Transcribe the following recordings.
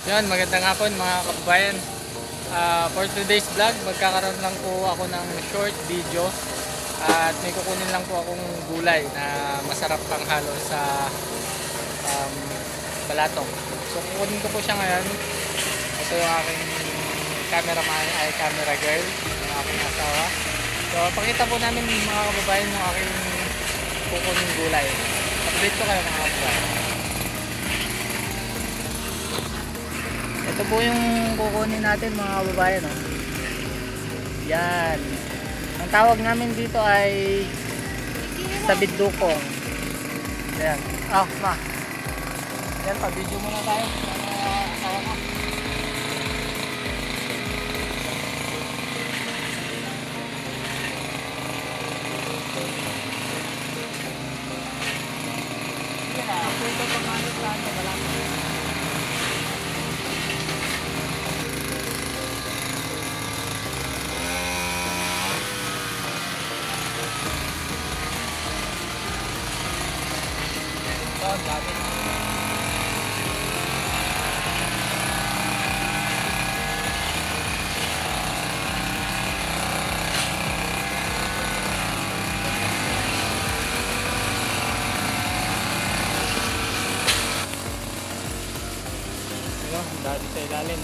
Yun, magandang hapon mga kababayan. For today's vlog, magkakaroon lang po ako ng short video at may kukunin lang po akong gulay na masarap pang halo sa um, balatong. So kukunin ko po siya ngayon. Ito yung aking cameraman ay camera girl, yung aking asawa. So pakita po namin mga kababayan yung aking kukunin gulay. Update ko kayo mga kababayan. Ito po yung kukunin natin mga kababayan. Oh. Yan. Ang tawag namin dito ay sabit dukong. Yan. Ah, ma. Yan, pa-video muna tayo. Asawa ko. Yan na. Ito pa mga plano. Wala ko. Ang dami. Ang dami sa ilalim.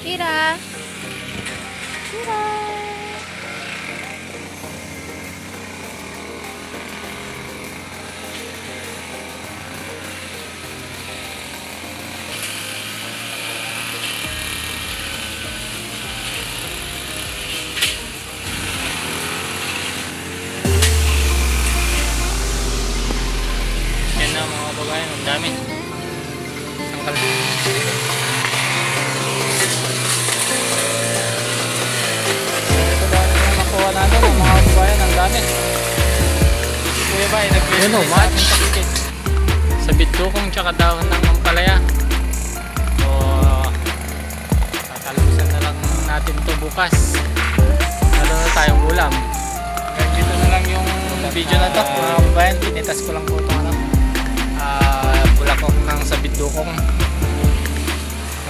Kira. Kira. Yan na mga kababayan, ang dami. Tangkal. Ito dami yung nakuha natin ang mga kababayan, ang dami. Kuya ba, nag-video Ano, sa match? ating paligid. Sa bidukong tsaka dahon ng ampalaya. So, tatalusan na lang natin ito bukas. Lalo na tayong ulam. Hanggang dito na lang yung video na to mga kababayan. Tinitas ko lang po ito bulakok ng sa bidukong.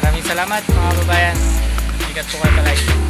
Maraming salamat mga kababayan. Ingat po kayo palagi.